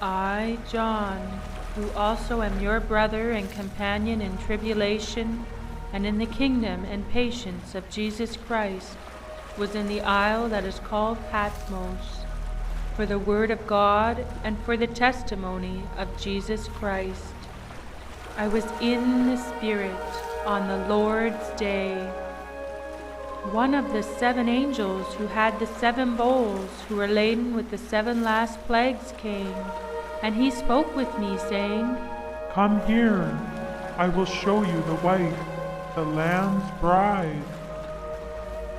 I, John, who also am your brother and companion in tribulation and in the kingdom and patience of Jesus Christ, was in the isle that is called Patmos, for the word of God and for the testimony of Jesus Christ. I was in the Spirit on the Lord's day. One of the 7 angels who had the 7 bowls, who were laden with the 7 last plagues, came, and he spoke with me, saying, Come here, I will show you the wife, the Lamb's bride.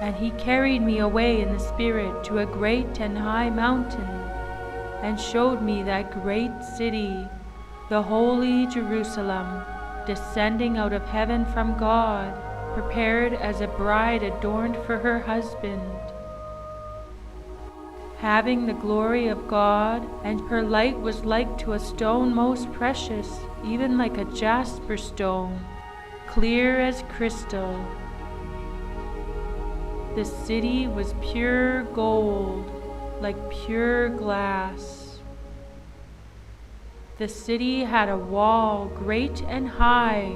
And he carried me away in the Spirit to a great and high mountain, and showed me that great city, the holy Jerusalem, descending out of heaven from God, prepared as a bride adorned for her husband. Having the glory of God, and her light was like to a stone most precious, even like a jasper stone, clear as crystal. The city was pure gold, like pure glass. The city had a wall great and high,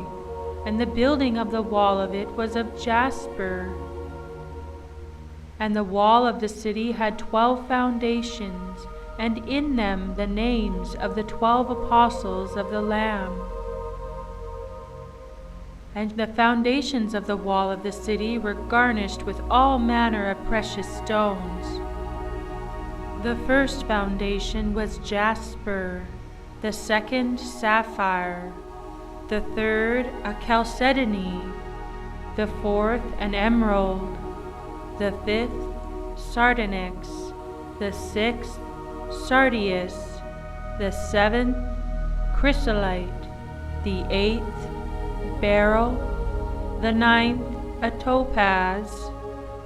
and the building of the wall of it was of jasper. And the wall of the city had 12 foundations, and in them the names of the 12 apostles of the Lamb. And the foundations of the wall of the city were garnished with all manner of precious stones. The first foundation was jasper, the second sapphire, the third a chalcedony, the fourth an emerald, the fifth sardonyx, the sixth sardius, the seventh chrysolite, the eighth beryl, the ninth a topaz,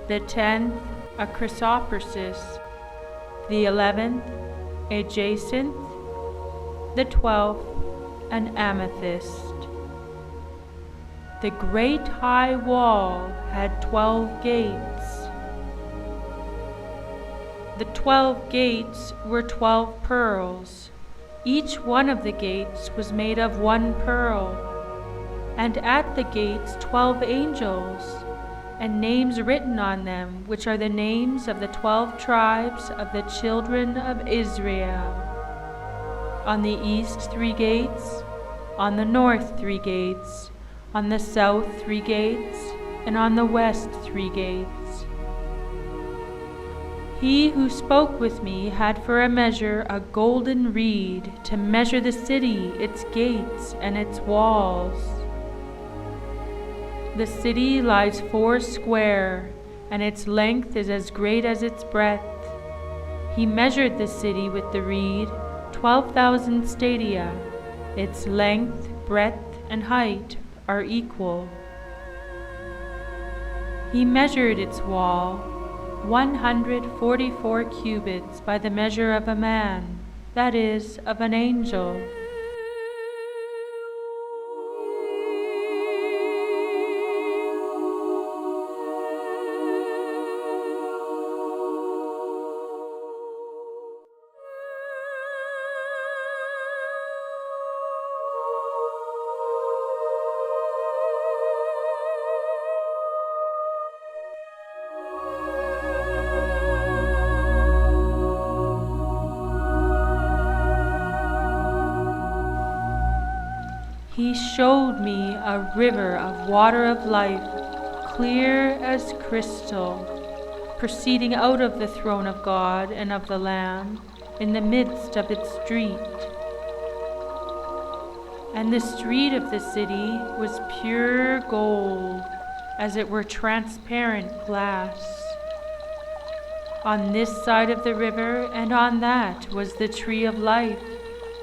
the 10th a chrysoprasus, the 11th a jacinth, the 12th an amethyst. The great high wall had 12 gates. The 12 gates were 12 pearls. Each one of the gates was made of 1 pearl. And at the gates 12 angels, and names written on them, which are the names of the 12 tribes of the children of Israel. On the east 3 gates, on the north 3 gates, on the south 3 gates, and on the west 3 gates. He who spoke with me had for a measure a golden reed to measure the city, its gates, and its walls. The city lies 4 square, and its length is as great as its breadth. He measured the city with the reed, 12,000 stadia. Its length, breadth, and height are equal. He measured its wall, 144 cubits by the measure of a man, that is, of an angel. He showed me a river of water of life, clear as crystal, proceeding out of the throne of God and of the Lamb, in the midst of its street. And the street of the city was pure gold, as it were transparent glass. On this side of the river and on that was the tree of life,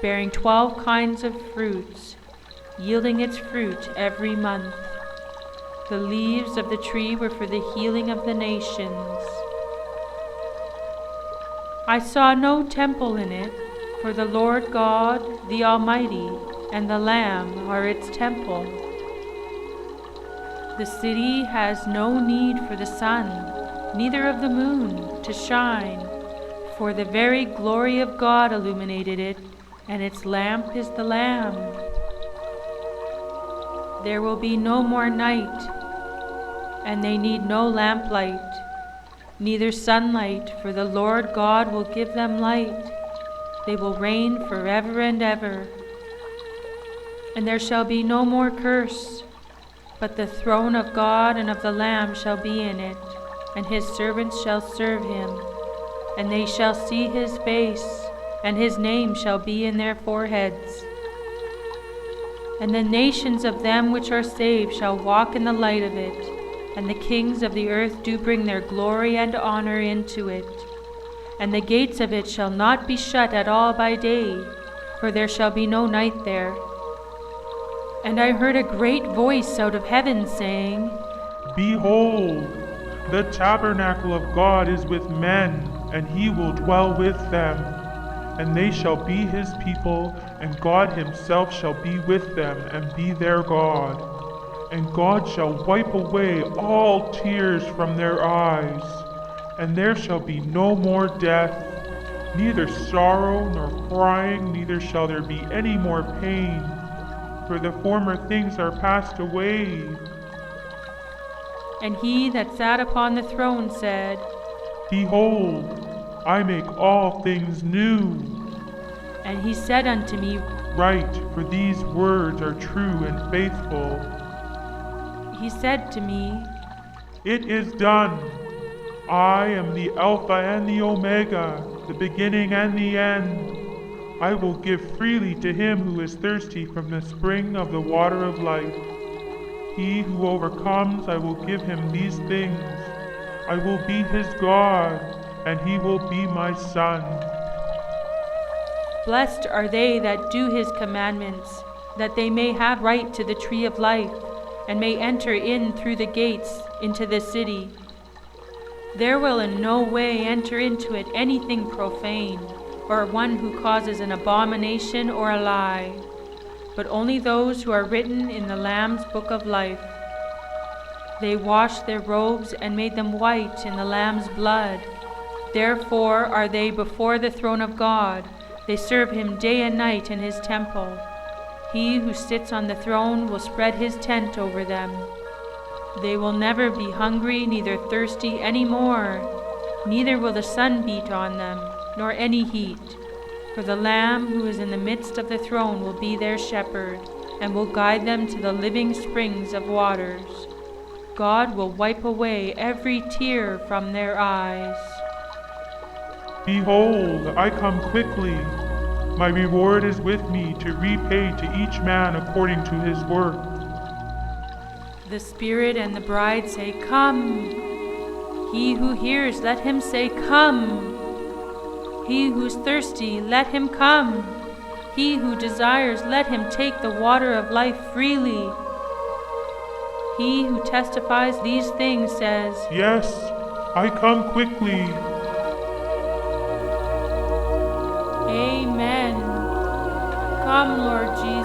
bearing 12 kinds of fruits, yielding its fruit every month. The leaves of the tree were for the healing of the nations. I saw no temple in it, for the Lord God, the Almighty, and the Lamb are its temple. The city has no need for the sun, neither of the moon, to shine, for the very glory of God illuminated it, and its lamp is the Lamb. There will be no more night, and they need no lamplight, neither sunlight, for the Lord God will give them light. They will reign forever and ever. And there shall be no more curse, but the throne of God and of the Lamb shall be in it, and his servants shall serve him. And they shall see his face, and his name shall be in their foreheads. And the nations of them which are saved shall walk in the light of it, and the kings of the earth do bring their glory and honor into it. And the gates of it shall not be shut at all by day, for there shall be no night there. And I heard a great voice out of heaven saying, Behold, the tabernacle of God is with men, and he will dwell with them. And they shall be his people, and God himself shall be with them and be their God. And God shall wipe away all tears from their eyes, and there shall be no more death, neither sorrow nor crying, neither shall there be any more pain, for the former things are passed away. And he that sat upon the throne said, Behold, I make all things new. And he said unto me, Write, for these words are true and faithful. He said to me, It is done. I am the Alpha and the Omega, the beginning and the end. I will give freely to him who is thirsty from the spring of the water of life. He who overcomes, I will give him these things. I will be his God, and he will be my son. Blessed are they that do his commandments, that they may have right to the tree of life, and may enter in through the gates into the city. There will in no way enter into it anything profane, or one who causes an abomination or a lie, but only those who are written in the Lamb's book of life. They washed their robes and made them white in the Lamb's blood. Therefore are they before the throne of God. They serve him day and night in his temple. He who sits on the throne will spread his tent over them. They will never be hungry, neither thirsty any more, neither will the sun beat on them, nor any heat. For the Lamb who is in the midst of the throne will be their shepherd, and will guide them to the living springs of waters. God will wipe away every tear from their eyes. Behold, I come quickly. My reward is with me to repay to each man according to his work. The Spirit and the bride say, Come. He who hears, let him say, Come. He who is thirsty, let him come. He who desires, let him take the water of life freely. He who testifies these things says, Yes, I come quickly. Amen. Come, Lord Jesus.